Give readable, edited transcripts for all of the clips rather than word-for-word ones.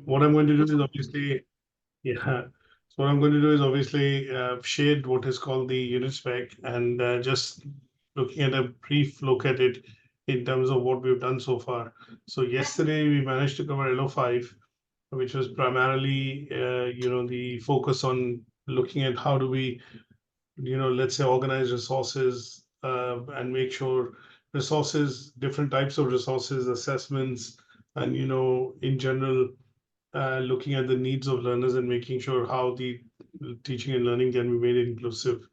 what I'm going to do is obviously, yeah. So what I'm going to do is obviously shade what is called the unit spec and just looking at a brief look at it in terms of what we've done so far. So yesterday we managed to cover LO5, which was primarily, the focus on looking at how do we, let's say organize resources and make sure resources, different types of resources, assessments, and, in general, looking at the needs of learners and making sure how the teaching and learning can be made inclusive.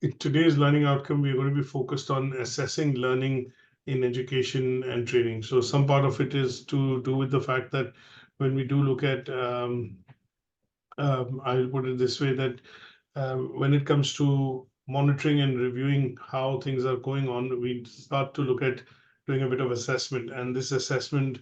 In today's learning outcome, we're going to be focused on assessing learning in education and training. So some part of it is to do with the fact that when we do look at, I'll put it this way, that when it comes to monitoring and reviewing how things are going on, we start to look at doing a bit of assessment. And this assessment,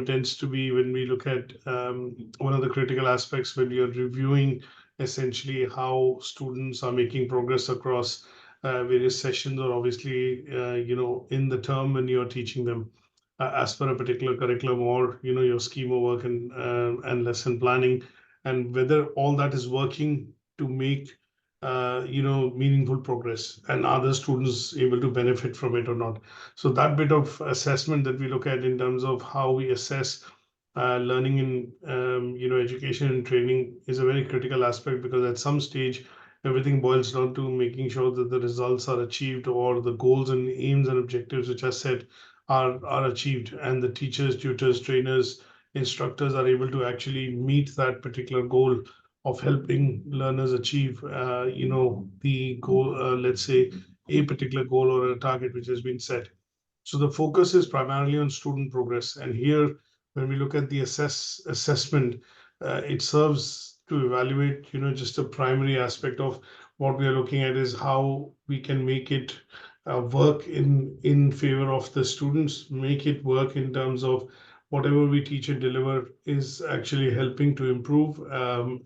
tends to be when we look at one of the critical aspects when you're reviewing essentially how students are making progress across various sessions, or obviously, in the term when you're teaching them as per a particular curriculum, or, your schema work and lesson planning, and whether all that is working to make meaningful progress, and are the students able to benefit from it or not. So that bit of assessment that we look at in terms of how we assess learning in education and training is a very critical aspect, because at some stage everything boils down to making sure that the results are achieved, or the goals and aims and objectives which are set are achieved, and the teachers, tutors, trainers, instructors are able to actually meet that particular goal of helping learners achieve, the goal, let's say a particular goal or a target which has been set. So the focus is primarily on student progress. And here, when we look at the assessment, it serves to evaluate, just a primary aspect of what we are looking at is how we can make it work in favor of the students, make it work in terms of whatever we teach and deliver is actually helping to improve,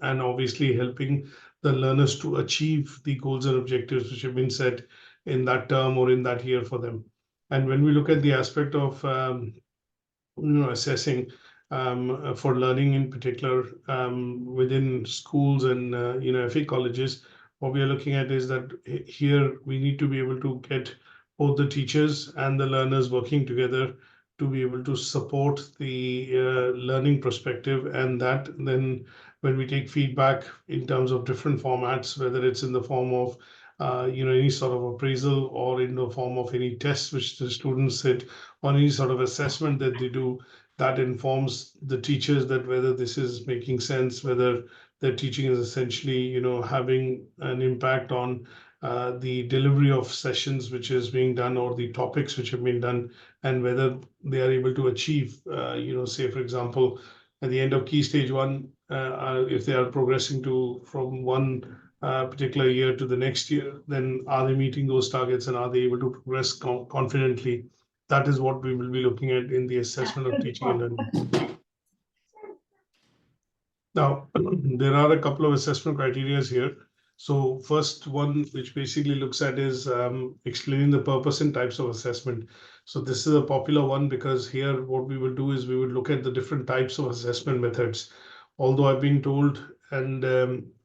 and obviously helping the learners to achieve the goals and objectives which have been set in that term or in that year for them. And when we look at the aspect of assessing for learning in particular within schools and FE colleges, what we are looking at is that here we need to be able to get both the teachers and the learners working together to be able to support the learning perspective, and that then when we take feedback in terms of different formats, whether it's in the form of any sort of appraisal, or in the form of any tests which the students sit, or any sort of assessment that they do, that informs the teachers that whether this is making sense, whether their teaching is essentially, having an impact on the delivery of sessions which is being done, or the topics which have been done, and whether they are able to achieve, say, for example, at the end of key stage one, if they are progressing to from one particular year to the next year, then are they meeting those targets, and are they able to progress confidently? That is what we will be looking at in the assessment of teaching and learning. Now, there are a couple of assessment criteria here. So first one, which basically looks at is explaining the purpose and types of assessment. So this is a popular one, because here what we will do is we will look at the different types of assessment methods. Although I've been told, and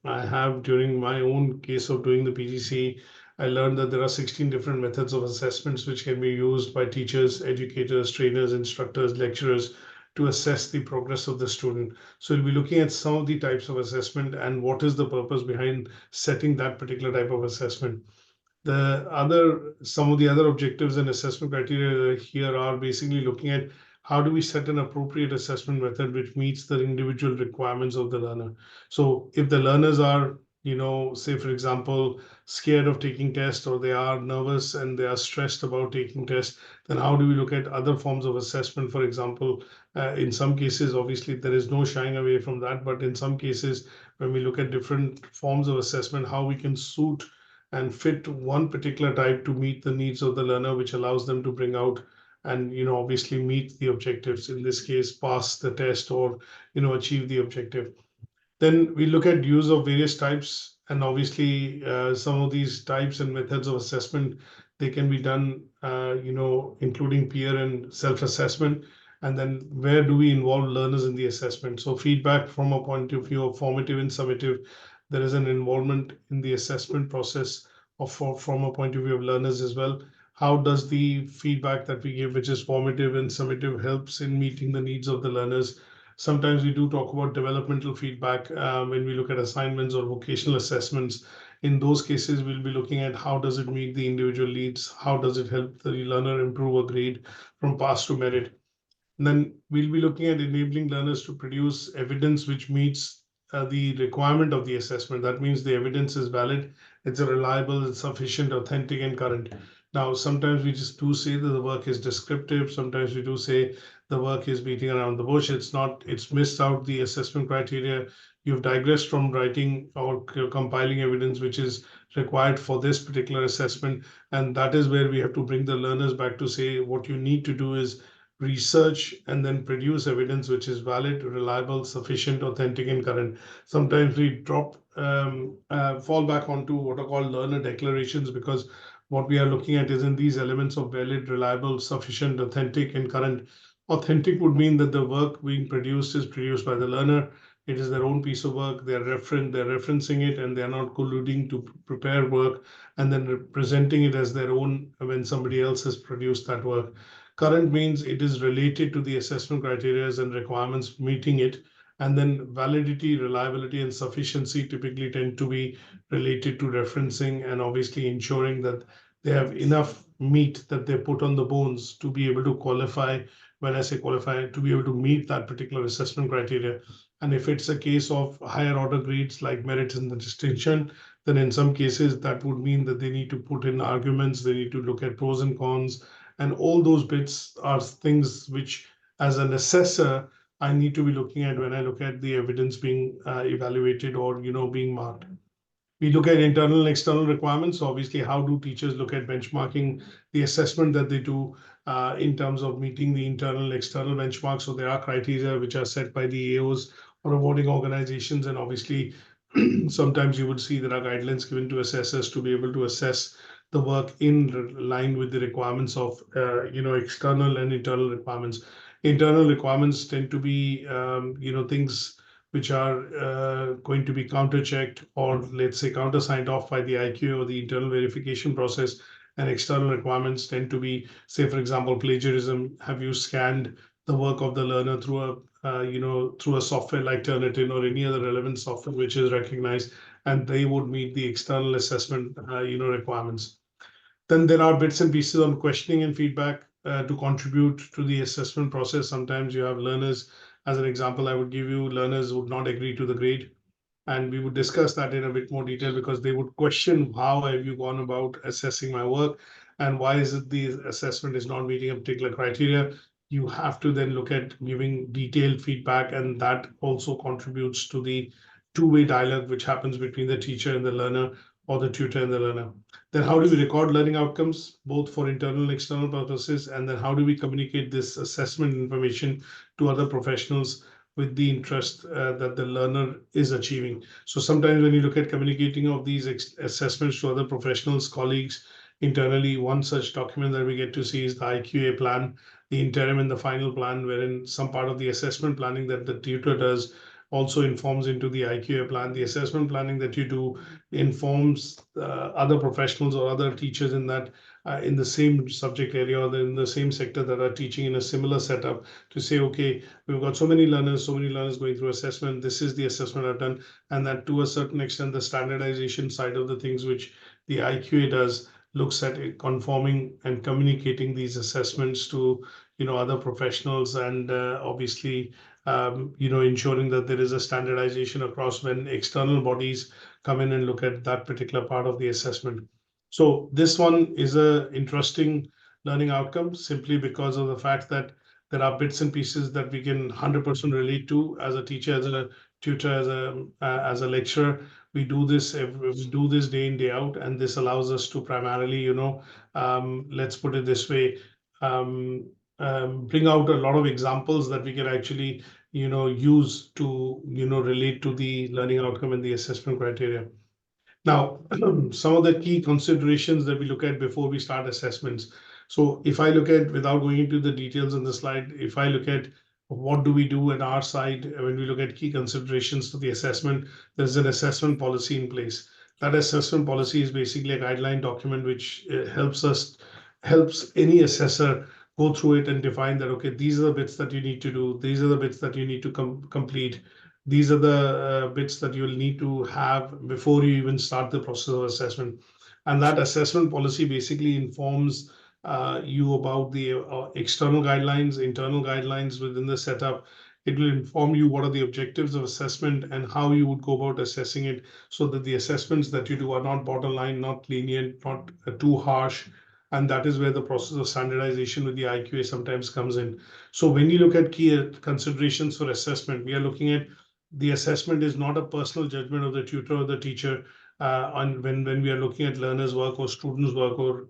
I have during my own case of doing the PGC, I learned that there are 16 different methods of assessments which can be used by teachers, educators, trainers, instructors, lecturers to assess the progress of the student. So we'll be looking at some of the types of assessment and what is the purpose behind setting that particular type of assessment. Some of the other objectives and assessment criteria here are basically looking at how do we set an appropriate assessment method which meets the individual requirements of the learner. So if the learners are, say for example, scared of taking tests, or they are nervous and they are stressed about taking tests, then how do we look at other forms of assessment? For example, in some cases, obviously, there is no shying away from that, but in some cases, when we look at different forms of assessment, how we can suit and fit one particular type to meet the needs of the learner, which allows them to bring out and obviously meet the objectives, in this case pass the test, or achieve the objective. Then we look at use of various types, and obviously some of these types and methods of assessment, they can be done including peer and self-assessment. And then where do we involve learners in the assessment? So feedback from a point of view of formative and summative, there is an involvement in the assessment process from a point of view of learners as well. How does the feedback that we give, which is formative and summative, helps in meeting the needs of the learners? Sometimes we do talk about developmental feedback when we look at assignments or vocational assessments. In those cases, we'll be looking at how does it meet the individual needs? How does it help the learner improve a grade from pass to merit? And then we'll be looking at enabling learners to produce evidence which meets the requirement of the assessment. That means the evidence is valid, it's reliable, it's sufficient, authentic, and current. Now, sometimes we just do say that the work is descriptive. Sometimes we do say the work is beating around the bush. It's not, it's missed out the assessment criteria. You've digressed from writing or compiling evidence which is required for this particular assessment. And that is where we have to bring the learners back to say what you need to do is research and then produce evidence which is valid, reliable, sufficient, authentic, and current. Sometimes we fall back onto what are called learner declarations, because what we are looking at is in these elements of valid, reliable, sufficient, authentic, and current. Authentic would mean that the work being produced is produced by the learner. It is their own piece of work. They're referencing it, and they're not colluding to prepare work and then presenting it as their own when somebody else has produced that work. Current means it is related to the assessment criteria and requirements, meeting it. And then validity, reliability, and sufficiency typically tend to be related to referencing and obviously ensuring that they have enough meat that they put on the bones to be able to qualify. When I say qualify, to be able to meet that particular assessment criteria. And if it's a case of higher order grades like merit and the distinction, then in some cases that would mean that they need to put in arguments, they need to look at pros and cons, and all those bits are things which, as an assessor, I need to be looking at when I look at the evidence being evaluated or being marked. We look at internal and external requirements. So obviously, how do teachers look at benchmarking the assessment that they do in terms of meeting the internal and external benchmarks? So there are criteria which are set by the AOs or awarding organizations, and obviously sometimes you would see there are guidelines given to assessors to be able to assess the work in line with the requirements of external and internal requirements. Internal requirements tend to be things which are going to be counter-checked or let's say counter-signed off by the IQA or the internal verification process. And external requirements tend to be, say, for example, plagiarism. Have you scanned the work of the learner through a software like Turnitin or any other relevant software which is recognized, and they would meet the external assessment requirements. Then there are bits and pieces on questioning and feedback to contribute to the assessment process. Sometimes you have learners, as an example, I would give you, learners would not agree to the grade. And we would discuss that in a bit more detail because they would question how have you gone about assessing my work and why is it the assessment is not meeting a particular criteria. You have to then look at giving detailed feedback, and that also contributes to the two-way dialogue which happens between the teacher and the learner or the tutor and the learner. Then how do we record learning outcomes, both for internal and external purposes? And then how do we communicate this assessment information to other professionals with the interest that the learner is achieving? So sometimes when you look at communicating of these assessments to other professionals, colleagues, internally, one such document that we get to see is the IQA plan, the interim and the final plan, wherein some part of the assessment planning that the tutor does also informs into the IQA plan. The assessment planning that you do informs other professionals or other teachers in that in the same subject area or in the same sector that are teaching in a similar setup to say, okay, we've got so many learners going through assessment. This is the assessment I've done. And that to a certain extent, the standardization side of the things, which the IQA does, looks at conforming and communicating these assessments to other professionals and obviously ensuring that there is a standardization across when external bodies come in and look at that particular part of the assessment. So this one is a interesting learning outcome simply because of the fact that there are bits and pieces that we can 100% relate to as a teacher, as a tutor, as a lecturer. We do this day in, day out, and this allows us to primarily, let's put it this way, bring out a lot of examples that we can actually, use to, relate to the learning outcome and the assessment criteria. Now, some of the key considerations that we look at before we start assessments. So if I look at, without going into the details on the slide, if I look at what do we do on our side when we look at key considerations to the assessment, there's an assessment policy in place. That assessment policy is basically a guideline document which helps any assessor go through it and define that, okay, these are the bits that you need to do, these are the bits that you need to complete, these are the bits that you'll need to have before you even start the process of assessment. And that assessment policy basically informs you about the external guidelines, internal guidelines within the setup. It will inform you what are the objectives of assessment and how you would go about assessing it, so that the assessments that you do are not borderline, not lenient, not too harsh. And that is where the process of standardization with the IQA sometimes comes in. So when you look at key considerations for assessment, we are looking at the assessment is not a personal judgment of the tutor or the teacher. And when we are looking at learners' work or students' work, or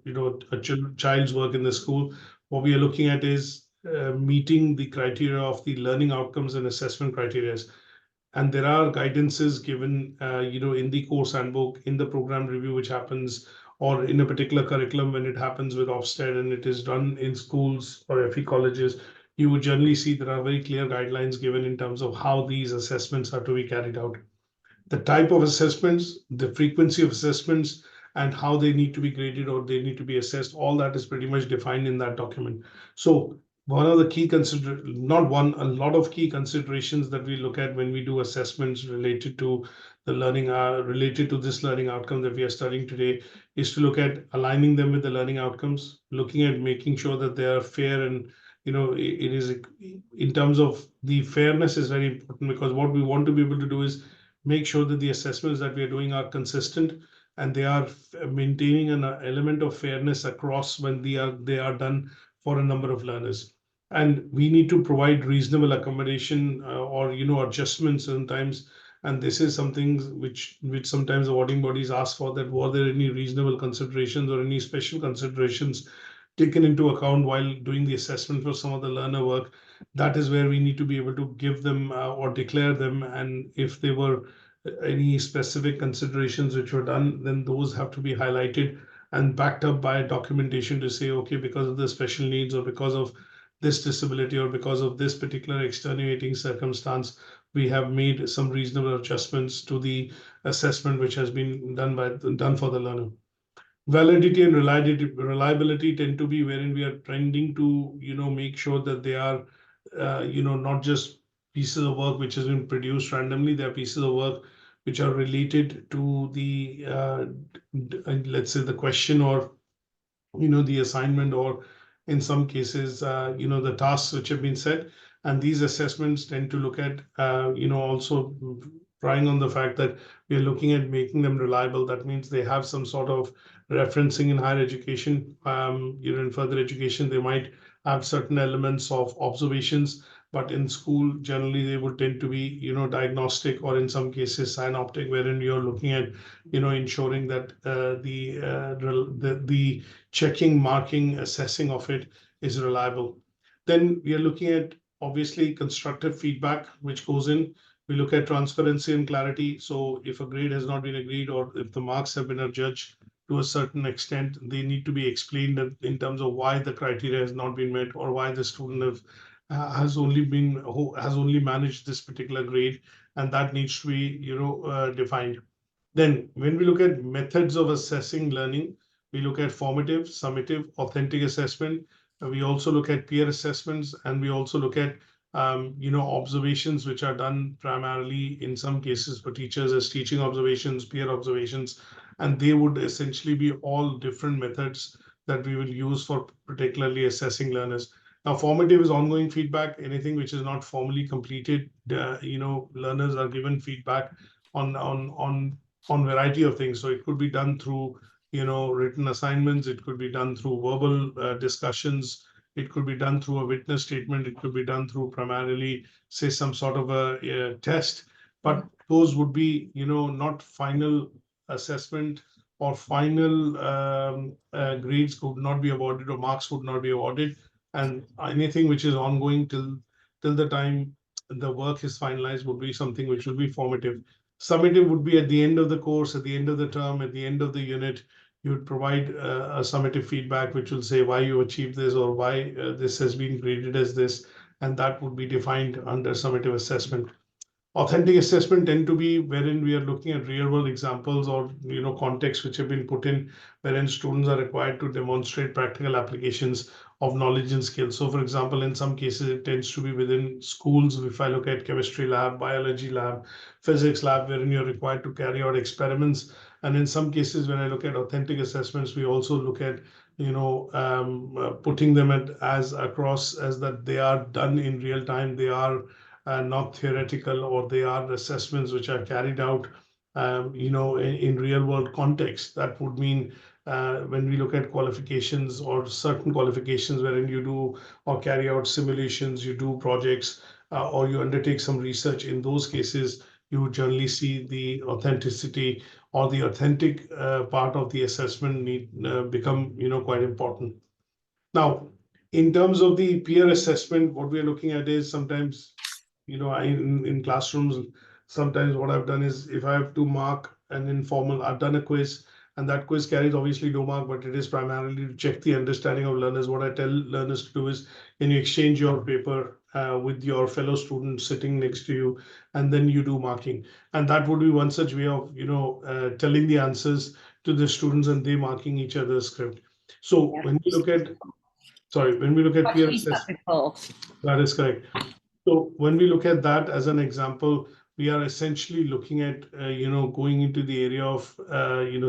a child's work in the school, what we are looking at is meeting the criteria of the learning outcomes and assessment criteria. And there are guidances given, in the course handbook, in the program review, which happens, or in a particular curriculum when it happens with Ofsted and it is done in schools or FE colleges. You would generally see there are very clear guidelines given in terms of how these assessments are to be carried out. The type of assessments, the frequency of assessments, and how they need to be graded or they need to be assessed, all that is pretty much defined in that document. So one of the key not one, a lot of key considerations that we look at when we do assessments related to the learning, related to this learning outcome that we are studying today, is to look at aligning them with the learning outcomes, looking at making sure that they are fair. And it is, in terms of the fairness, is very important, because what we want to be able to do is make sure that the assessments that we are doing are consistent and they are maintaining an element of fairness across when they are done for a number of learners. And we need to provide reasonable accommodation, or adjustments sometimes. And this is something which sometimes awarding bodies ask for, that were there any reasonable considerations or any special considerations taken into account while doing the assessment for some of the learner work. That is where we need to be able to give them or declare them. And if there were any specific considerations which were done, then those have to be highlighted and backed up by documentation to say, okay, because of the special needs, or because of this disability, or because of this particular extenuating circumstance, we have made some reasonable adjustments to the assessment which has been done for the learner. Validity and reliability tend to be wherein we are trending to make sure that they are not just pieces of work which has been produced randomly. They are pieces of work which are related to the let's say the question, or the assignment, or in some cases the tasks which have been set. And these assessments tend to look at also trying on the fact that we are looking at making them reliable. That means they have some sort of referencing in higher education. In further education, they might have certain elements of observations, but in school, generally, they would tend to be, diagnostic, or in some cases, synoptic, wherein you're looking at, ensuring that the checking, marking, assessing of it is reliable. Then we are looking at, obviously, constructive feedback, which goes in. We look at transparency and clarity. So if a grade has not been agreed, or if the marks have been adjudged to a certain extent, they need to be explained in terms of why the criteria has not been met, or why the student has only managed this particular grade, and that needs to be defined. Then when we look at methods of assessing learning, we look at formative, summative, authentic assessment. We also look at peer assessments, and we also look at observations which are done primarily in some cases for teachers as teaching observations, peer observations, and they would essentially be all different methods that we will use for particularly assessing learners. Now, formative is ongoing feedback. Anything which is not formally completed, learners are given feedback on variety of things. So it could be done through written assignments. It could be done through verbal discussions. It could be done through a witness statement. It could be done through primarily, say, some sort of a test. But those would be, not final assessment, or final grades could not be awarded, or marks would not be awarded. And anything which is ongoing till the time the work is finalized would be something which will be formative. Summative would be at the end of the course, at the end of the term, at the end of the unit. you would provide a summative feedback, which will say why you achieved this or why this has been graded as this, and that would be defined under summative assessment. Authentic assessment tend to be wherein we are looking at real world examples or contexts which have been put in, wherein students are required to demonstrate practical applications of knowledge and skills. So for example, in some cases it tends to be within schools. If I look at chemistry lab, biology lab, physics lab, wherein you're required to carry out experiments. And in some cases, when I look at authentic assessments, we also look at putting them as across as that they are done in real time. They are not theoretical, or they are assessments which are carried out, in real world context. That would mean when we look at qualifications or certain qualifications wherein you do or carry out simulations, you do projects, or you undertake some research, in those cases, you would generally see the authenticity or the authentic part of the assessment need become, quite important. Now, in terms of the peer assessment, what we're looking at is sometimes, in classrooms, sometimes what I've done is if I have to mark an informal, I've done a quiz, and that quiz carries obviously no mark, but it is primarily to check the understanding of learners. What I tell learners to do is, can you exchange your paper with your fellow students sitting next to you, and then you do marking. And that would be one such way of, telling the answers to the students and they marking each other's script. So when we look at, when we look at peer assessment, that is correct. So when we look at that as an example, we are essentially looking at, going into the area of,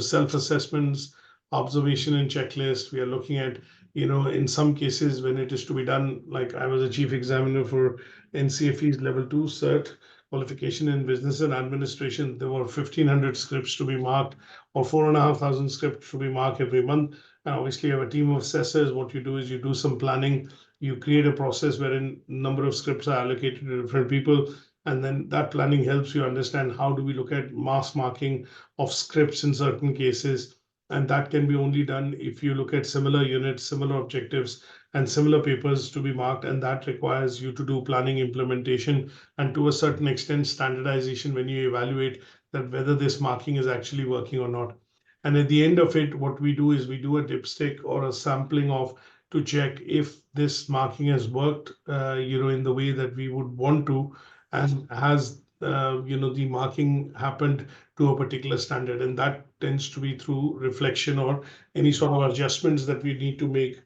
self-assessments, observation and checklist. We are looking at, in some cases when it is to be done, like I was a chief examiner for NCFE's level 2 cert qualification in business and administration. There were 1,500 scripts to be marked, or 4,500 scripts to be marked every month. And obviously you have a team of assessors. What you do is you do some planning, you create a process wherein number of scripts are allocated to different people. And then that planning helps you understand how do we look at mass marking of scripts in certain cases. And that can be only done if you look at similar units, similar objectives, and similar papers to be marked. And that requires you to do planning, implementation, and to a certain extent, standardization when you evaluate that whether this marking is actually working or not. And at the end of it, what we do is we do a dipstick or a sampling of to check if this marking has worked, in the way that we would want to, and has, the marking happened to a particular standard. And that tends to be through reflection or any sort of adjustments that we need to make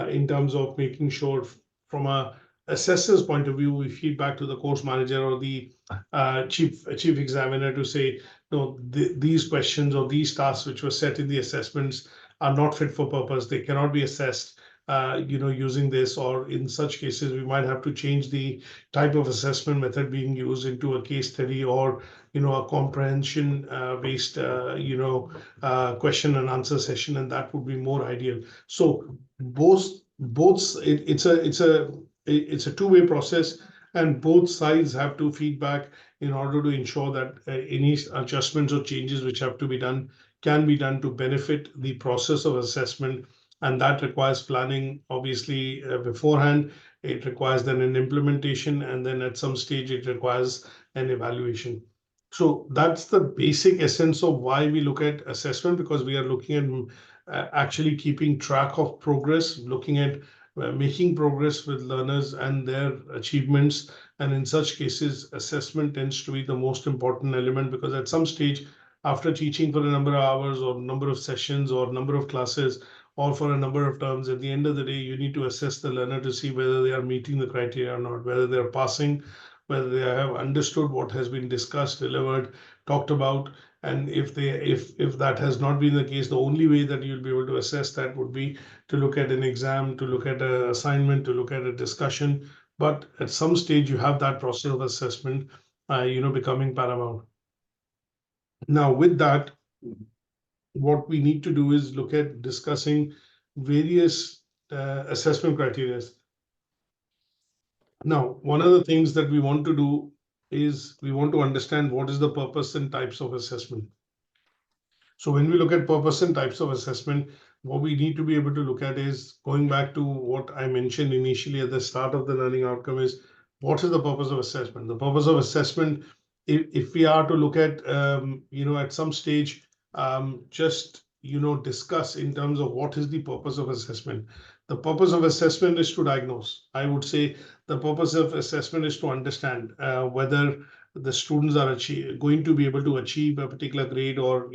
in terms of making sure from a assessor's point of view, we feed back to the course manager or the chief examiner to say, no, these questions or these tasks which were set in the assessments are not fit for purpose. They cannot be assessed using this, or in such cases, we might have to change the type of assessment method being used into a case study or, a comprehension based, question and answer session, and that would be more ideal. So it's a two-way process, and both sides have to feedback in order to ensure that any adjustments or changes which have to be done can be done to benefit the process of assessment. And that requires planning, obviously, beforehand. It requires then an implementation, and then at some stage it requires an evaluation. So that's the basic essence of why we look at assessment, because we are looking at actually keeping track of progress, looking at making progress with learners and their achievements. And in such cases, assessment tends to be the most important element, because at some stage, after teaching for a number of hours or number of sessions or number of classes, or for a number of terms, at the end of the day, you need to assess the learner to see whether they are meeting the criteria or not, whether they are passing, whether they have understood what has been discussed, delivered, talked about. And if that has not been the case, the only way that you'll be able to assess that would be to look at an exam, to look at an assignment, to look at a discussion. But at some stage, you have that process of assessment, becoming paramount. Now, with that, what we need to do is look at discussing various assessment criteria. Now, one of the things that we want to do is we want to understand what is the purpose and types of assessment. So when we look at purpose and types of assessment, what we need to be able to look at is going back to what I mentioned initially at the start of the learning outcome is what is the purpose of assessment? The purpose of assessment, if we are to look at, at some stage, just discuss in terms of what is the purpose of assessment. The purpose of assessment is to diagnose. I would say the purpose of assessment is to understand whether the students are going to be able to achieve a particular grade, or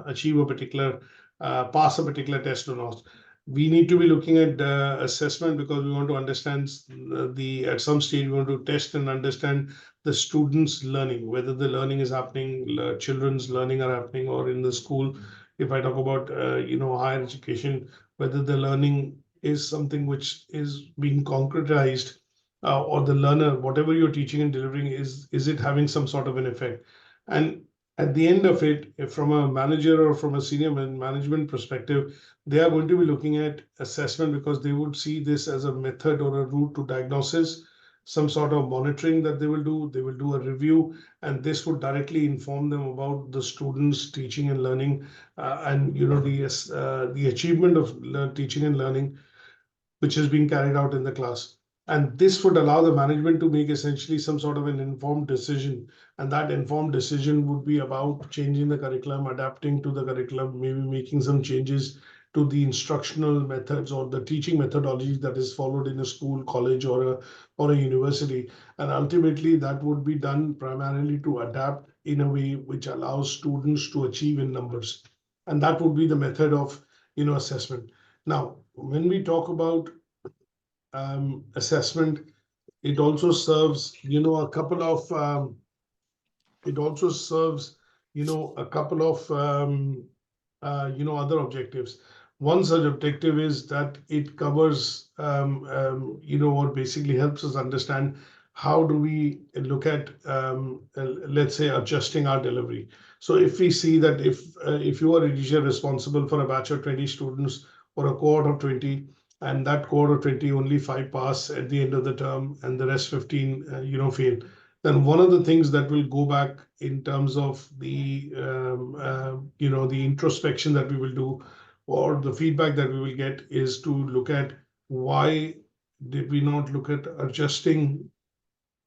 achieve a particular pass a particular test or not. We need to be looking at assessment because we want to understand at some stage we want to test and understand the students learning, whether the learning is happening, children's learning are happening, or in the school, if I talk about higher education, whether the learning is something which is being concretized, or the learner, whatever you're teaching and delivering, is it having some sort of an effect. And at the end of it, if from a manager or from a senior management perspective, they are going to be looking at assessment because they would see this as a method or a route to diagnosis, some sort of monitoring that they will do. They will do a review, and this would directly inform them about the students' teaching and learning, and the achievement of teaching and learning which is being carried out in the class. And this would allow the management to make essentially some sort of an informed decision. And that informed decision would be about changing the curriculum, adapting to the curriculum, maybe making some changes to the instructional methods or the teaching methodology that is followed in a school, college, or a university. And ultimately, that would be done primarily to adapt in a way which allows students to achieve in numbers. And that would be the method of assessment. Now, when we talk about assessment, it also serves a couple of other objectives. One such objective is that it covers or basically helps us understand how do we look at let's say adjusting our delivery. So if we see that if you are a teacher responsible for a batch of 20 students or a cohort of 20, and that cohort of 20 only 5 pass at the end of the term and the rest 15 fail, then one of the things that will go back in terms of the the introspection that we will do, or the feedback that we will get, is to look at why did we not look at adjusting,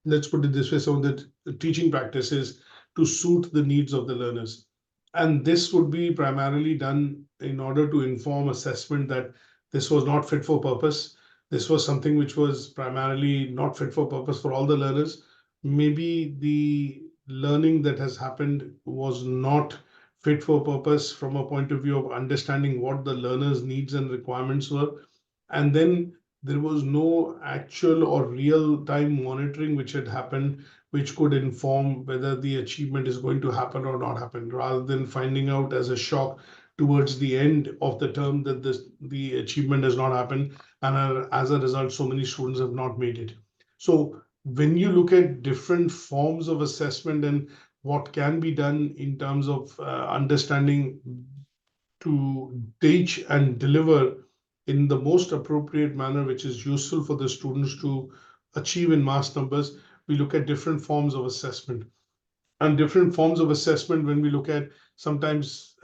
let's put it this way, some of the teaching practices to suit the needs of the learners. And this would be primarily done in order to inform assessment that this was not fit for purpose. This was something which was primarily not fit for purpose for all the learners. Maybe the learning that has happened was not fit for purpose from a point of view of understanding what the learner's needs and requirements were. And then there was no actual or real-time monitoring which had happened, which could inform whether the achievement is going to happen or not happen, rather than finding out as a shock towards the end of the term that the achievement has not happened, and as a result, so many students have not made it. So when you look at different forms of assessment and what can be done in terms of understanding to teach and deliver in the most appropriate manner, which is useful for the students to achieve in mass numbers, we look at different forms of assessment. And different forms of assessment, when we look at, sometimes,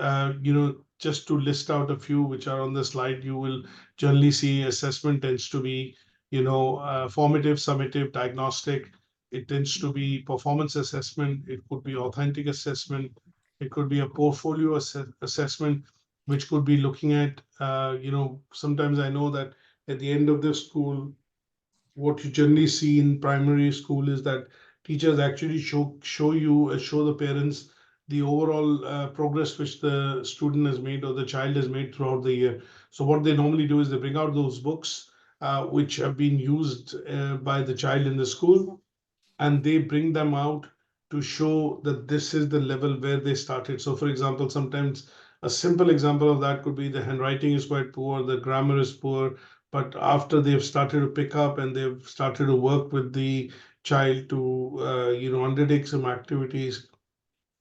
just to list out a few which are on the slide, you will generally see assessment tends to be, formative, summative, diagnostic. It tends to be performance assessment. It could be authentic assessment. It could be a portfolio assessment, which could be looking at, sometimes I know that at the end of the school, what you generally see in primary school is that teachers actually show the parents the overall progress which the student has made or the child has made throughout the year. So what they normally do is they bring out those books which have been used by the child in the school, and they bring them out to show that this is the level where they started. So for example, sometimes a simple example of that could be the handwriting is quite poor, the grammar is poor, but after they've started to pick up and they've started to work with the child to undertake some activities,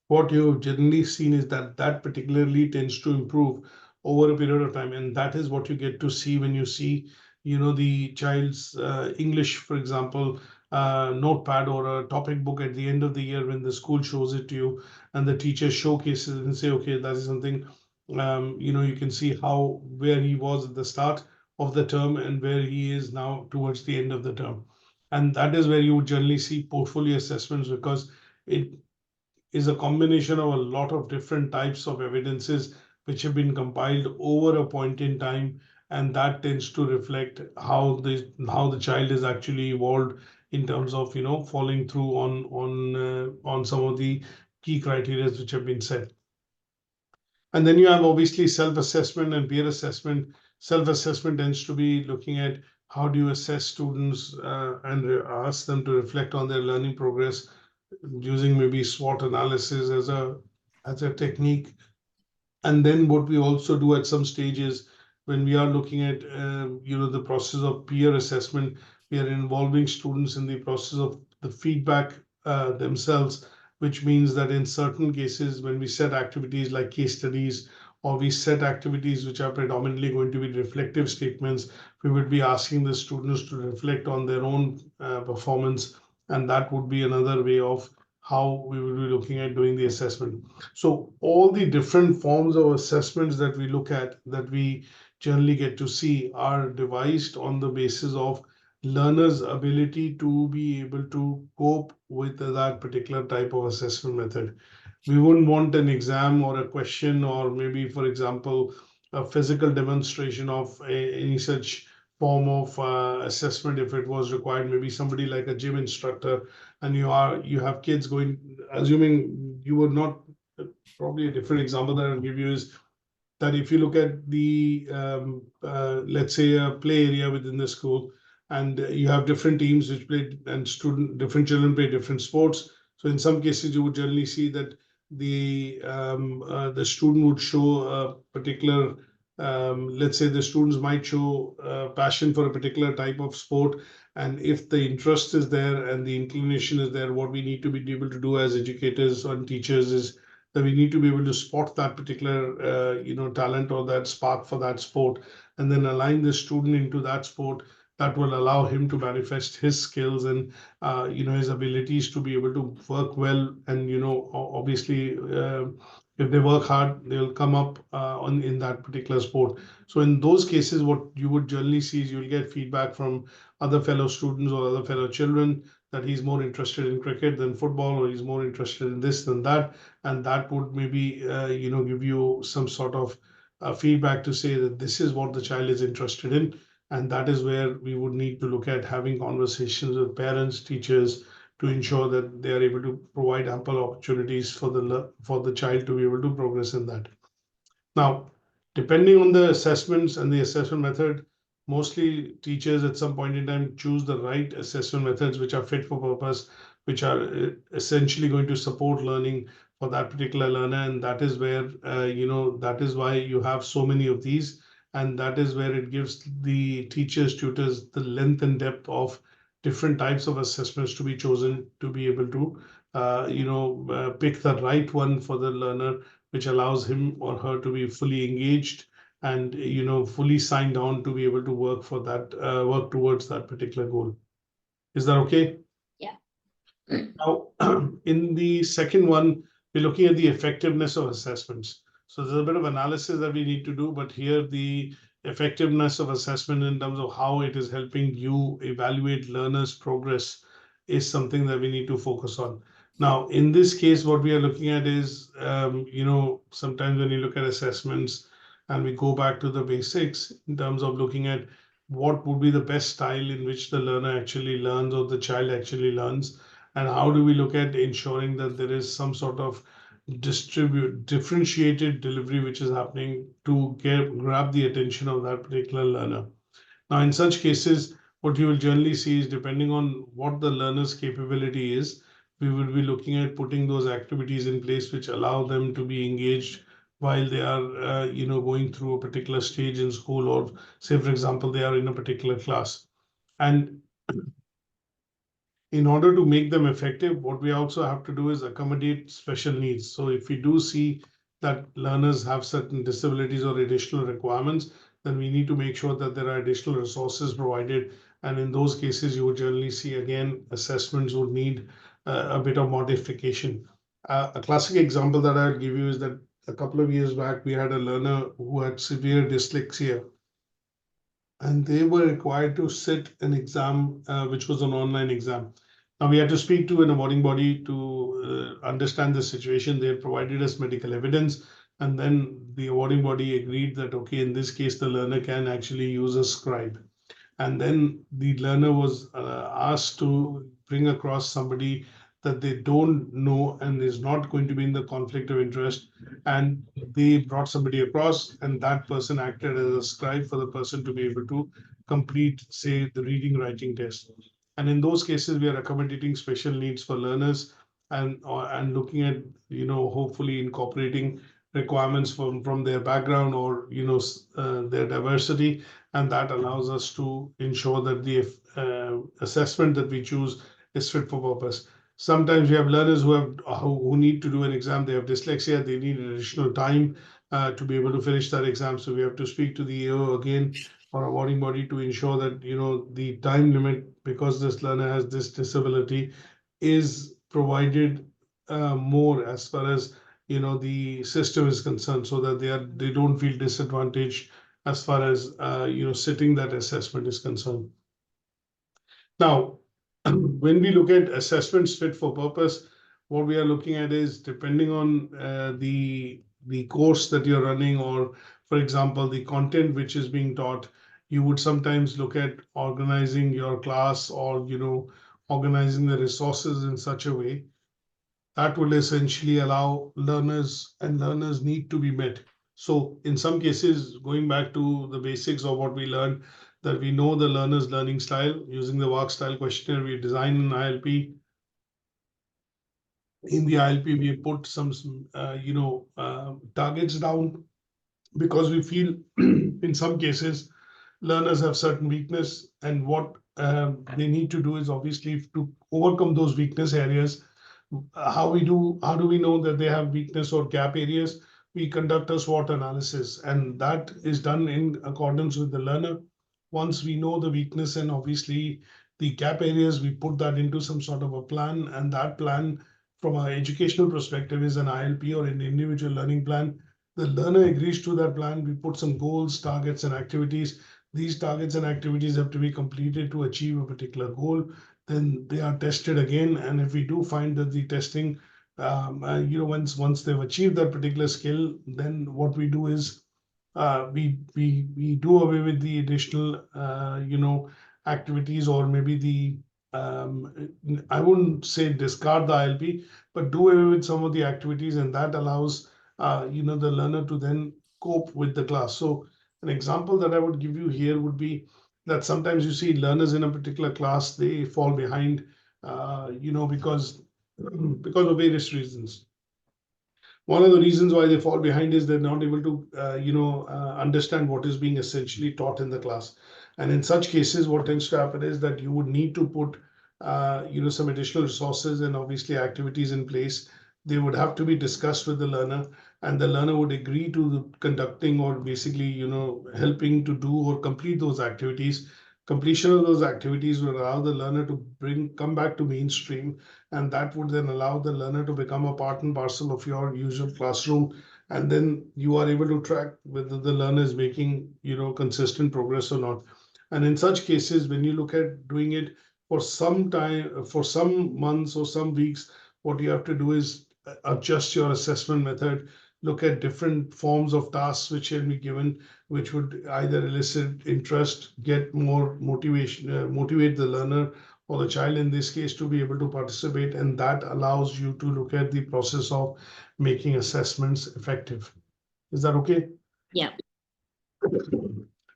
what you've generally seen is that that particularly tends to improve over a period of time. And that is what you get to see when you see, the child's English, for example, notepad or a topic book at the end of the year, when the school shows it to you and the teacher showcases and say, okay, that is something, you can see where he was at the start of the term and where he is now towards the end of the term. And that is where you would generally see portfolio assessments, because it is a combination of a lot of different types of evidences which have been compiled over a point in time, and that tends to reflect how the child is actually evolved in terms of following through on some of the key criteria which have been set. And then you have obviously self-assessment and peer assessment. Self-assessment tends to be looking at how do you assess students and ask them to reflect on their learning progress using maybe SWOT analysis as a technique. And then what we also do at some stages when we are looking at the process of peer assessment, we are involving students in the process of the feedback themselves, which means that in certain cases, when we set activities like case studies, or we set activities which are predominantly going to be reflective statements, we would be asking the students to reflect on their own performance. And that would be another way of how we will be looking at doing the assessment. So all the different forms of assessments that we look at, that we generally get to see, are devised on the basis of learners' ability to be able to cope with that particular type of assessment method. We wouldn't want an exam or a question, or maybe, for example, a physical demonstration of any such form of assessment if it was required. Maybe somebody like a gym instructor, and you have kids going, assuming you were not, probably a different example that I'll give you is that if you look at the let's say a play area within the school, and you have different teams which play, and different children play different sports. So in some cases you would generally see that the student would show a particular, let's say the students might show passion for a particular type of sport, and if the interest is there and the inclination is there, what we need to be able to do as educators and teachers is that we need to be able to spot that particular talent or that spark for that sport, and then align the student into that sport that will allow him to manifest his skills and his abilities to be able to work well. And obviously if they work hard, they'll come up in that particular sport. So in those cases, what you would generally see is you'll get feedback from other fellow students or other fellow children that he's more interested in cricket than football, or he's more interested in this than that, and that would maybe give you some sort of feedback to say that this is what the child is interested in. And that is where we would need to look at having conversations with parents, teachers, to ensure that they are able to provide ample opportunities for the child to be able to progress in that. Now, depending on the assessments and the assessment method, mostly teachers at some point in time choose the right assessment methods which are fit for purpose, which are essentially going to support learning for that particular learner. And that is where, that is why you have so many of these. And that is where it gives the teachers, tutors, the length and depth of different types of assessments to be chosen to be able to, pick the right one for the learner, which allows him or her to be fully engaged and fully signed on to be able to work for that, work towards that particular goal. Is that okay? Yeah. Now, in the second one, we're looking at the effectiveness of assessments. So there's a bit of analysis that we need to do, but here the effectiveness of assessment in terms of how it is helping you evaluate learners' progress is something that we need to focus on. Now, in this case, what we are looking at is, sometimes when you look at assessments and we go back to the basics in terms of looking at what would be the best style in which the learner actually learns or the child actually learns, and how do we look at ensuring that there is some sort of differentiated delivery which is happening to grab the attention of that particular learner. Now, in such cases, what you will generally see is, depending on what the learner's capability is, we will be looking at putting those activities in place which allow them to be engaged while they are, going through a particular stage in school, or say, for example, they are in a particular class. And in order to make them effective, what we also have to do is accommodate special needs. So if we do see that learners have certain disabilities or additional requirements, then we need to make sure that there are additional resources provided. And in those cases, you would generally see, again, assessments would need a bit of modification. A classic example that I'll give you is that a couple of years back, we had a learner who had severe dyslexia, and they were required to sit an exam, which was an online exam. Now, we had to speak to an awarding body to understand the situation. They had provided us medical evidence And then the awarding body agreed that, okay, in this case, the learner can actually use a scribe. And then the learner was asked to bring across somebody that they don't know and is not going to be in the conflict of interest. And they brought somebody across, and that person acted as a scribe for the person to be able to complete, say, the reading writing test. And in those cases, we are accommodating special needs for learners, and looking at, hopefully incorporating requirements from their background, or their diversity, and that allows us to ensure that the assessment that we choose is fit for purpose. Sometimes we have learners who need to do an exam. They have dyslexia. They need additional time to be able to finish that exam. So we have to speak to the AO again, or awarding body, to ensure that the time limit, because this learner has this disability, is provided more as far as the system is concerned, so that they don't feel disadvantaged as far as sitting that assessment is concerned. Now, when we look at assessments fit for purpose, what we are looking at is, depending on the course that you're running, or for example, the content which is being taught, you would sometimes look at organizing your class, or organizing the resources in such a way that will essentially allow learners need to be met. So in some cases, going back to the basics of what we learned, that we know the learner's learning style. Using the WARC style questionnaire, we design an ILP. In the ILP, we put some targets down, because we feel in some cases learners have certain weakness, and what they need to do is obviously to overcome those weakness areas. How do we know that they have weakness or gap areas? We conduct a SWOT analysis, and that is done in accordance with the learner. Once we know the weakness and obviously the gap areas, we put that into some sort of a plan, and that plan, from an educational perspective, is an ILP, or an individual learning plan. The learner agrees to that plan. We put some goals, targets, and activities. These targets and activities have to be completed to achieve a particular goal. Then they are tested again, and if we do find that the testing, once they've achieved that particular skill, then what we do is we do away with the additional activities, or maybe I wouldn't say discard the ILP, but do away with some of the activities, and that allows the learner to then cope with the class. So an example that I would give you here would be that sometimes you see learners in a particular class, they fall behind, because of various reasons. One of the reasons why they fall behind is they're not able to, understand what is being essentially taught in the class. And in such cases, what tends to happen is that you would need to put, some additional resources and obviously activities in place. They would have to be discussed with the learner, and the learner would agree to conducting, or basically, helping to do or complete those activities. Completion of those activities will allow the learner to come back to mainstream, and that would then allow the learner to become a part and parcel of your usual classroom. And then you are able to track whether the learner is making consistent progress or not. And in such cases, when you look at doing it for some time, for some months or some weeks, what you have to do is adjust your assessment method, look at different forms of tasks which can be given, which would either elicit interest, get more motivation, motivate the learner or the child in this case to be able to participate, and that allows you to look at the process of making assessments effective. Is that okay? Yeah.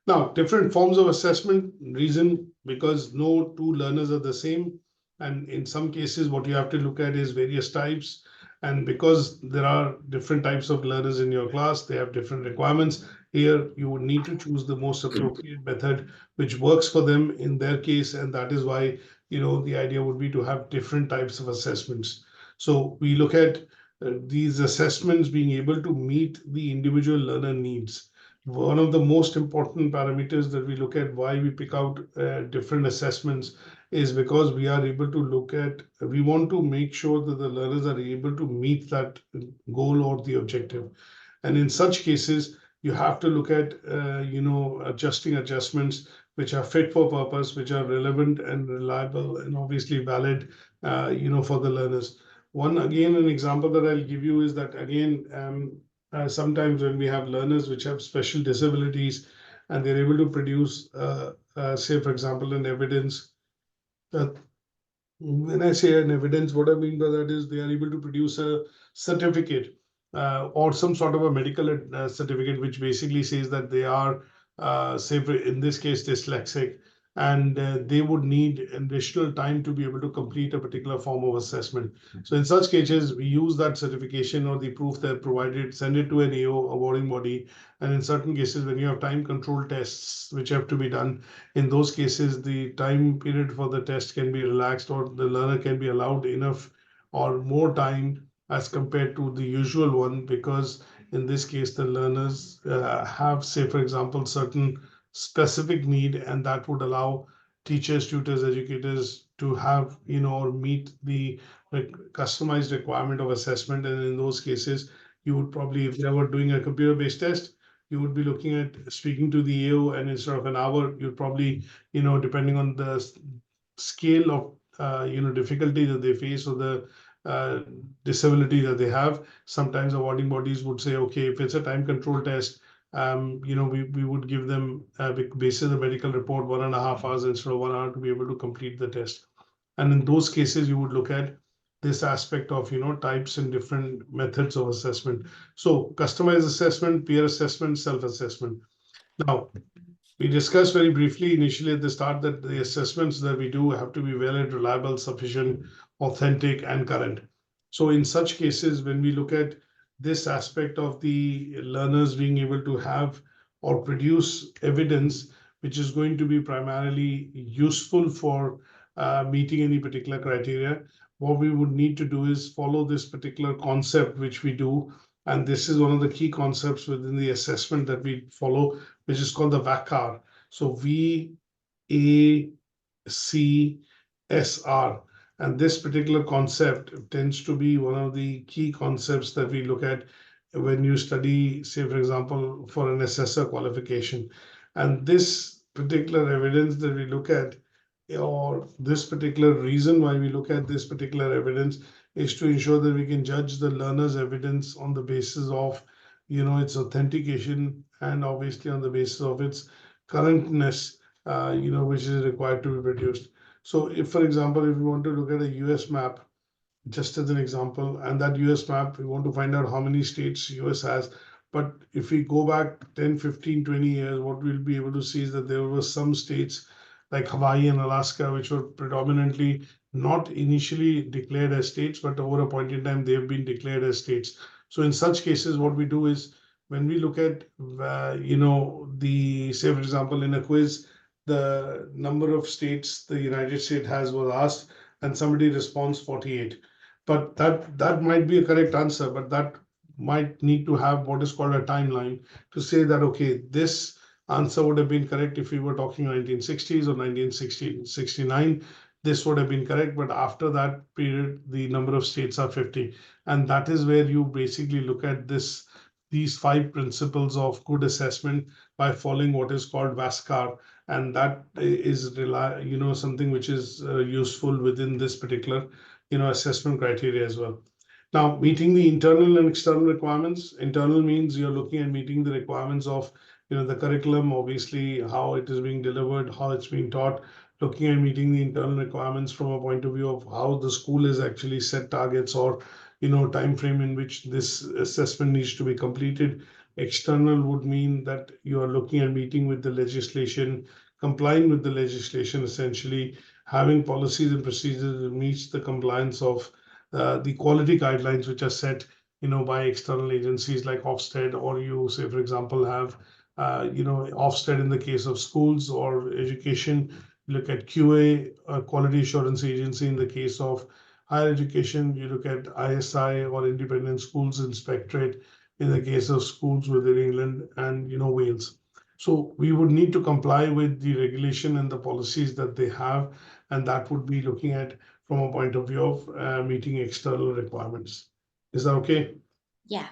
Now, different forms of assessment, reason because no two learners are the same. And in some cases, what you have to look at is various types. And because there are different types of learners in your class, they have different requirements. Here, you would need to choose the most appropriate method which works for them in their case. And that is why, the idea would be to have different types of assessments. So we look at these assessments being able to meet the individual learner needs. One of the most important parameters that we look at, why we pick out different assessments, is because we are able to we want to make sure that the learners are able to meet that goal or the objective. And in such cases, you have to look at, adjusting adjustments which are fit for purpose, which are relevant and reliable and obviously valid, for the learners. An example that I'll give you is that, again, sometimes when we have learners which have special disabilities and they're able to produce, say, for example, an evidence. When I say an evidence, what I mean by that is they are able to produce a certificate or some sort of a medical certificate, which basically says that they are, say, in this case, dyslexic, and they would need additional time to be able to complete a particular form of assessment. So in such cases, we use that certification or the proof they're provided, send it to an AO, awarding body. And in certain cases, when you have time control tests, which have to be done, in those cases, the time period for the test can be relaxed, or the learner can be allowed enough or more time as compared to the usual one, because in this case, the learners have, say, for example, certain specific need, and that would allow teachers, tutors, educators to have, or meet the customized requirement of assessment. And in those cases, you would probably, if they were doing a computer-based test, you would be looking at speaking to the AO, and instead of an hour, you'd probably, depending on the scale of, difficulty that they face or the disability that they have, sometimes awarding bodies would say, okay, if it's a time control test, we would give them, based on the medical report, 1.5 hours instead of 1 hour to be able to complete the test. And in those cases, you would look at this aspect of, types and different methods of assessment. So customized assessment, peer assessment, self-assessment. Now, we discussed very briefly initially at the start that the assessments that we do have to be valid, reliable, sufficient, authentic, and current. So in such cases, when we look at this aspect of the learners being able to have or produce evidence, which is going to be primarily useful for meeting any particular criteria, what we would need to do is follow this particular concept, which we do. And this is one of the key concepts within the assessment that we follow, which is called the VACR. So VACSR. And this particular concept tends to be one of the key concepts that we look at when you study, say, for example, for an assessor qualification. And this particular evidence that we look at, or this particular reason why we look at this particular evidence, is to ensure that we can judge the learner's evidence on the basis of, its authentication, and obviously on the basis of its currentness, which is required to be produced. So if, for example, if we want to look at a US map, just as an example, and that US map, we want to find out how many states US has. But if we go back 10, 15, 20 years, what we'll be able to see is that there were some states like Hawaii and Alaska, which were predominantly not initially declared as states, but over a point in time, they've been declared as states. So in such cases, what we do is when we look at, say, for example, in a quiz, the number of states the United States has was asked, and somebody responds 48. But that might be a correct answer, but that might need to have what is called a timeline to say that, okay, this answer would have been correct if we were talking 1960s or 1969. This would have been correct, but after that period, the number of states are 50. And that is where you basically look at these 5 principles of good assessment by following what is called VASCAR. And that is something which is useful within this particular assessment criteria as well. Now, meeting the internal and external requirements. Internal means you're looking at meeting the requirements of the curriculum, obviously how it is being delivered, how it's being taught, looking at meeting the internal requirements from a point of view of how the school is actually set targets or time frame in which this assessment needs to be completed. External would mean that you are looking at meeting with the legislation, complying with the legislation, essentially having policies and procedures that meets the compliance of the quality guidelines which are set by external agencies like Ofsted, or you say, for example, have Ofsted in the case of schools or education. Look at QA, quality assurance agency in the case of higher education. You look at ISI, or Independent Schools Inspectorate, in the case of schools within England and Wales. So we would need to comply with the regulation and the policies that they have, and that would be looking at from a point of view of meeting external requirements. Is that okay? Yeah.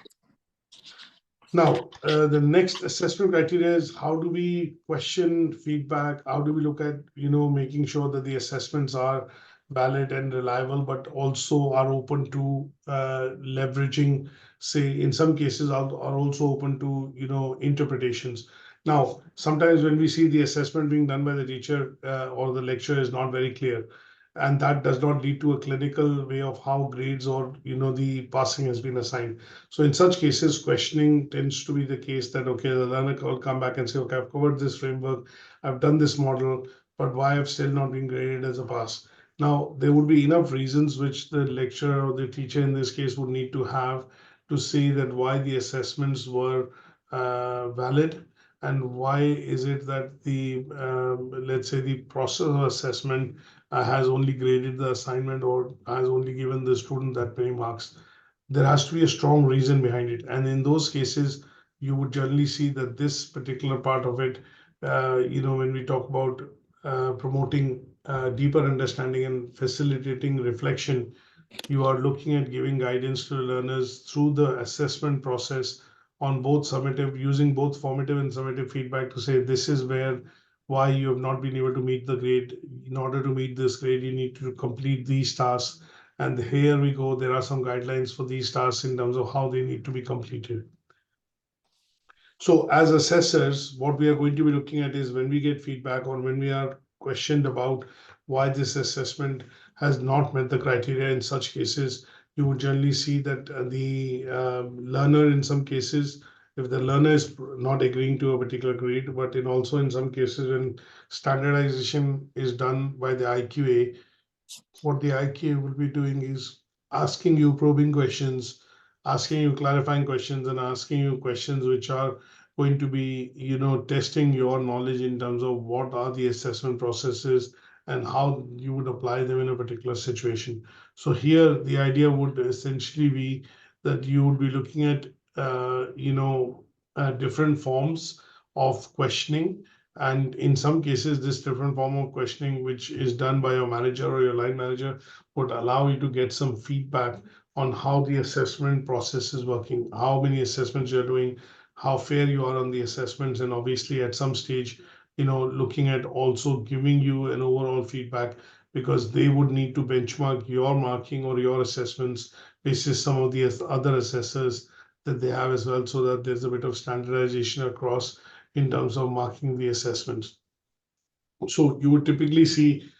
Now, the next assessment criteria is how do we question feedback? How do we look at, making sure that the assessments are, valid and reliable, but also are open to leveraging, say, in some cases are also open to, interpretations. Now, sometimes when we see the assessment being done by the teacher or the lecturer is not very clear, and that does not lead to a clinical way of how grades or the passing has been assigned. So in such cases, questioning tends to be the case that okay, the learner will come back and say, okay, I've covered this framework, I've done this model, but why have still not been graded as a pass? Now, there would be enough reasons which the lecturer or the teacher in this case would need to have to say that why the assessments were valid, and why is it that the let's say the process of assessment has only graded the assignment or has only given the student that many marks. There has to be a strong reason behind it. And in those cases, you would generally see that this particular part of it, when we talk about promoting deeper understanding and facilitating reflection, you are looking at giving guidance to learners through the assessment process on both summative, using both formative and summative feedback to say this is where why you have not been able to meet the grade. In order to meet this grade, you need to complete these tasks. And here we go. There are some guidelines for these tasks in terms of how they need to be completed. So as assessors, what we are going to be looking at is when we get feedback or when we are questioned about why this assessment has not met the criteria. In such cases, you would generally see that the learner, in some cases, if the learner is not agreeing to a particular grade, but in also in some cases when standardization is done by the IQA, what the IQA will be doing is asking you probing questions, asking you clarifying questions, and asking you questions which are going to be, testing your knowledge in terms of what are the assessment processes and how you would apply them in a particular situation. So here, the idea would essentially be that you would be looking at, different forms of questioning, and in some cases, this different form of questioning, which is done by your manager or your line manager, would allow you to get some feedback on how the assessment process is working, how many assessments you're doing, how fair you are on the assessments, and obviously at some stage, looking at also giving you an overall feedback, because they would need to benchmark your marking or your assessments basis some of the other assessors that they have as well, so that there's a bit of standardization across in terms of marking the assessments. So you would typically see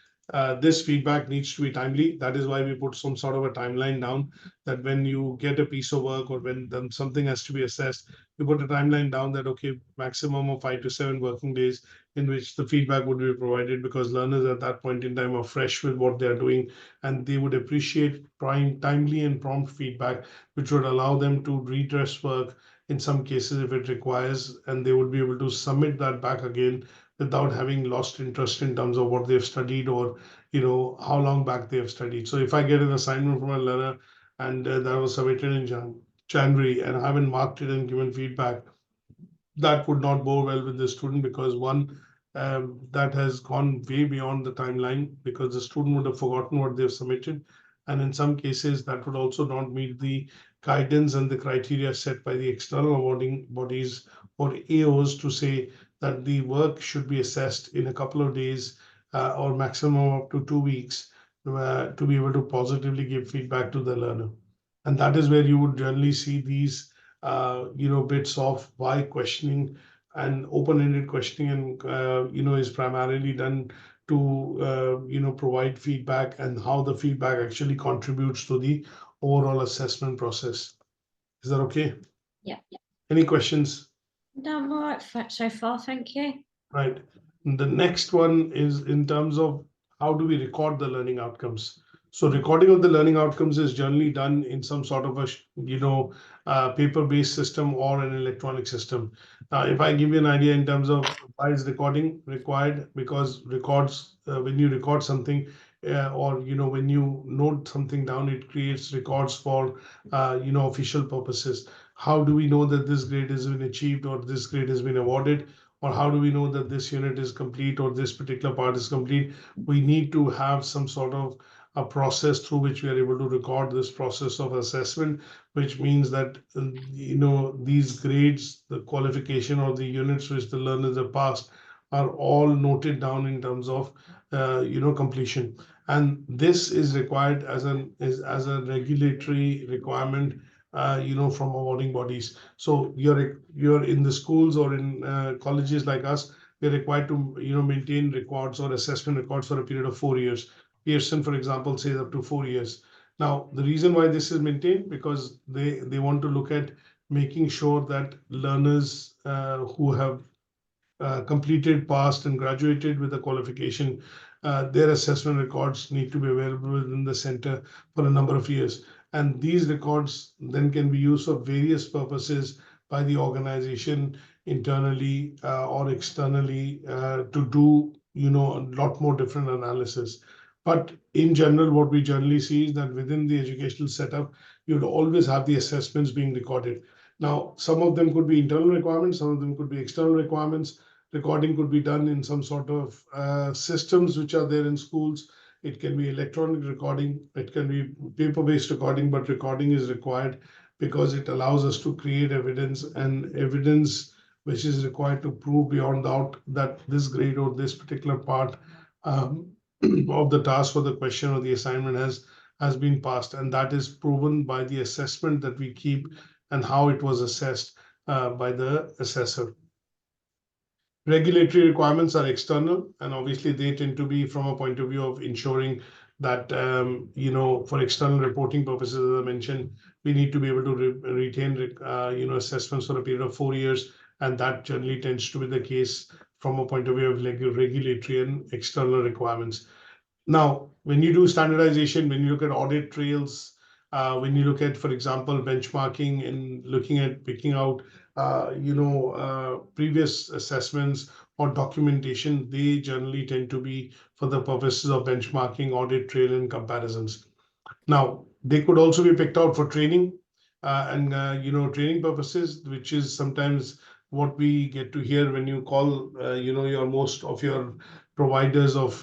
this feedback needs to be timely. That is why we put some sort of a timeline down, that when you get a piece of work or when then something has to be assessed, you put a timeline down that, okay, maximum of 5 to 7 working days in which the feedback would be provided, because learners at that point in time are fresh with what they're doing, and they would appreciate timely and prompt feedback, which would allow them to redress work in some cases if it requires, and they would be able to submit that back again without having lost interest in terms of what they've studied or how long back they have studied. So if I get an assignment from a learner and that was submitted in January and I haven't marked it and given feedback, that would not bode well with the student, because one, that has gone way beyond the timeline, because the student would have forgotten what they've submitted, and in some cases that would also not meet the guidance and the criteria set by the external awarding bodies or AOs to say that the work should be assessed in a couple of days or maximum up to 2 weeks to be able to positively give feedback to the learner. And that is where you would generally see these bits of why questioning and open-ended questioning and is primarily done to provide feedback, and how the feedback actually contributes to the overall assessment process. Is that okay? Yeah. Any questions? No, I'm all right so far, thank you. Right. The next one is in terms of how do we record the learning outcomes. So recording of the learning outcomes is generally done in some sort of a paper-based system or an electronic system. If I give you an idea in terms of why is recording required, because records when you record something or when you note something down, it creates records for official purposes. How do we know that this grade has been achieved or this grade has been awarded? Or how do we know that this unit is complete or this particular part is complete? We need to have some sort of a process through which we are able to record this process of assessment, which means that these grades, the qualification or the units which the learners have passed are all noted down in terms of completion. And this is required as a regulatory requirement, from awarding bodies. So you're in the schools or in colleges like us, we're required to maintain records or assessment records for a period of 4 years. Pearson, for example, says up to 4 years. Now, the reason why this is maintained, because they want to look at making sure that learners who have completed, passed, and graduated with a qualification, their assessment records need to be available within the center for a number of years. And these records then can be used for various purposes by the organization internally or externally to do, a lot more different analysis. But in general, what we generally see is that within the educational setup, you'd always have the assessments being recorded. Now, some of them could be internal requirements, some of them could be external requirements. Recording could be done in some sort of systems which are there in schools. It can be electronic recording, it can be paper-based recording, but recording is required because it allows us to create evidence, and evidence which is required to prove beyond doubt that this grade or this particular part um, of the task or the question or the assignment has been passed, and that is proven by the assessment that we keep and how it was assessed by the assessor. Regulatory requirements are external, and obviously they tend to be from a point of view of ensuring that, for external reporting purposes, as I mentioned, we need to be able to retain, assessments for a period of 4 years. And that generally tends to be the case from a point of view of regulatory and external requirements. Now, when you do standardization, when you look at audit trails, when you look at, for example, benchmarking and looking at picking out, previous assessments or documentation, they generally tend to be for the purposes of benchmarking, audit trail, and comparisons. Now, they could also be picked out for training and, training purposes, which is sometimes what we get to hear when you call, your most of your providers of,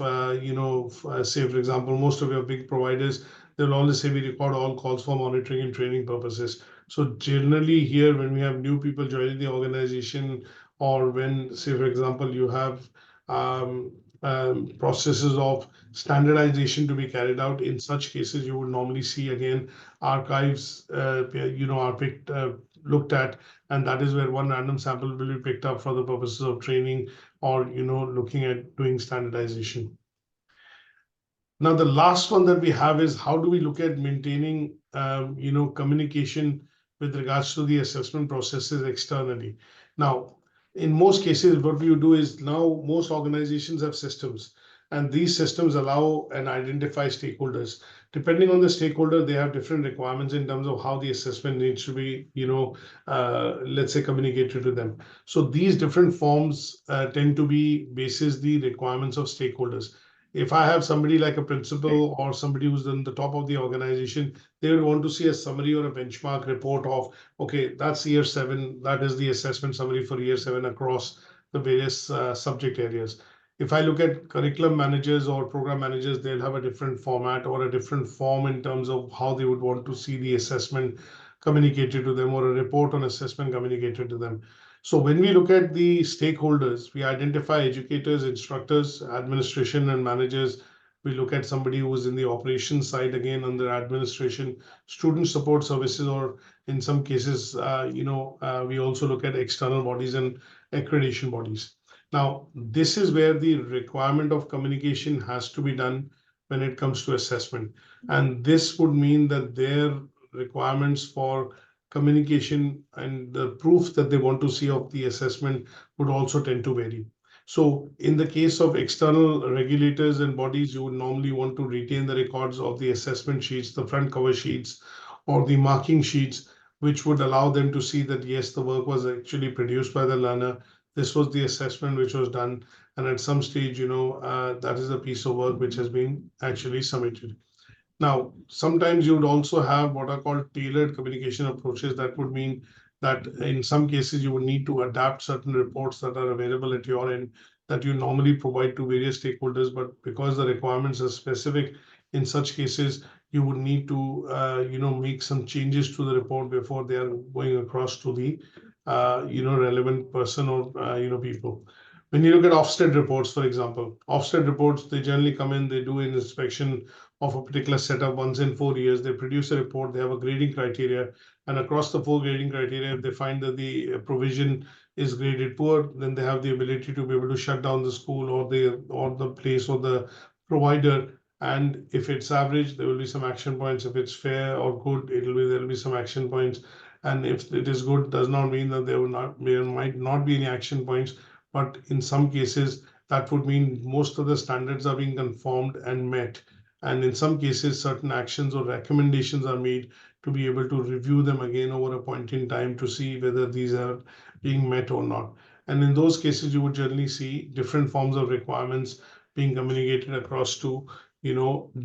say, for example, most of your big providers, they'll always say we record all calls for monitoring and training purposes. So generally here, when we have new people joining the organization, or when, say, for example, you have processes of standardization to be carried out, in such cases, you would normally see again archives, are picked, looked at, and that is where one random sample will be picked up for the purposes of training or, looking at doing standardization. Now, the last one that we have is how do we look at maintaining, communication with regards to the assessment processes externally. Now, in most cases, what you do is now most organizations have systems, and these systems allow and identify stakeholders. Depending on the stakeholder, they have different requirements in terms of how the assessment needs to be, let's say, communicated to them. So these different forms tend to be basis the requirements of stakeholders. If I have somebody like a principal or somebody who's in the top of the organization, they would want to see a summary or a benchmark report of, okay, that's year 7, that is the assessment summary for year 7 across the various subject areas. If I look at curriculum managers or program managers, they'll have a different format or a different form in terms of how they would want to see the assessment communicated to them or a report on assessment communicated to them. So when we look at the stakeholders, we identify educators, instructors, administration, and managers. We look at somebody who's in the operations side, again, under administration, student support services, or in some cases, we also look at external bodies and accreditation bodies. Now, this is where the requirement of communication has to be done when it comes to assessment. And this would mean that their requirements for communication and the proof that they want to see of the assessment would also tend to vary. So in the case of external regulators and bodies, you would normally want to retain the records of the assessment sheets, the front cover sheets, or the marking sheets, which would allow them to see that, yes, the work was actually produced by the learner. This was the assessment which was done. And at some stage, that is a piece of work which has been actually submitted. Now, sometimes you would also have what are called tailored communication approaches. That would mean that in some cases you would need to adapt certain reports that are available at your end that you normally provide to various stakeholders, but because the requirements are specific, in such cases you would need to make some changes to the report before they are going across to the relevant person or people. When you look at Ofsted reports, for example, Ofsted reports, they generally come in, they do an inspection of a particular setup once in 4 years. They produce a report, they have a grading criteria, and across the 4 grading criteria, if they find that the provision is graded poor, then they have the ability to be able to shut down the school or the place or the provider. And if it's average, there will be some action points. If it's fair or good, there'll be some action points. And if it is good, does not mean that there might not be any action points. But in some cases, that would mean most of the standards are being conformed and met. And in some cases, certain actions or recommendations are made to be able to review them again over a point in time to see whether these are being met or not. And in those cases, you would generally see different forms of requirements being communicated across to,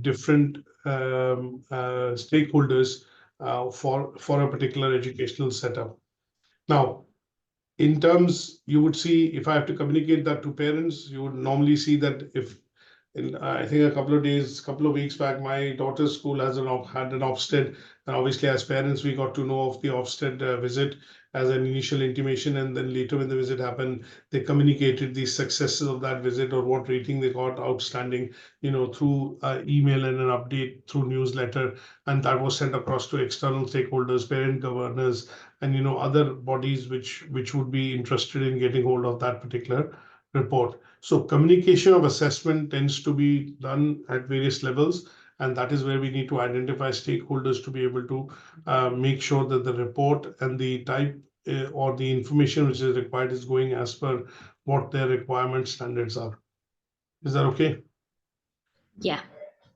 different stakeholders for a particular educational setup. Now, in terms, you would see if I have to communicate that to parents, you would normally see that if I think a couple of weeks back, my daughter's school had an Ofsted, and obviously as parents, we got to know of the Ofsted visit as an initial intimation, and then later when the visit happened, they communicated the successes of that visit or what rating they got outstanding, through email and an update through newsletter, and that was sent across to external stakeholders, parent governors, and other bodies which would be interested in getting hold of that particular report. So communication of assessment tends to be done at various levels, and that is where we need to identify stakeholders to be able to make sure that the report and the type or the information which is required is going as per what their requirement standards are. Is that okay? Yeah.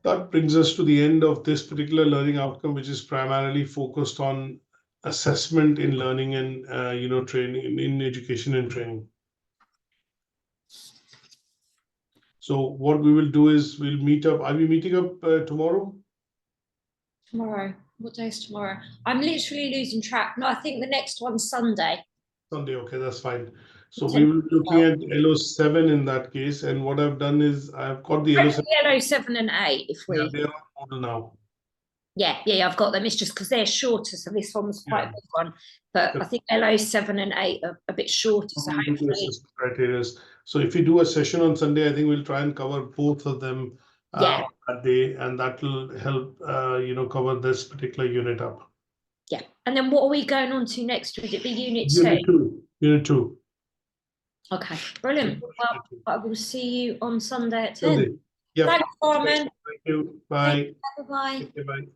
That brings us to the end of this particular learning outcome, which is primarily focused on assessment in learning and training in education and training. So what we will do is we'll meet up. Are we meeting up tomorrow? Tomorrow. What day is tomorrow? I'm literally losing track. No, I think the next one's Sunday. Sunday, okay, that's fine. So we will be looking at LO7 in that case. And what I've done is I've got the LO7. LO7 and 8, if we. Yeah, they're on model now. Yeah, I've got them. It's just because they're shorter, so this one's quite a big one. But I think LO7 and 8 are a bit shorter. So criteria. So if we do a session on Sunday, I think we'll try and cover both of them that day, and that will help cover this particular unit up. Yeah, and then what are we going on to next? Would it be Unit 2? Unit 2. Okay, brilliant. Well, I will see you on Sunday at 10. Yeah. Thanks, Carmen. Thank you. Bye. Bye. Okay, bye.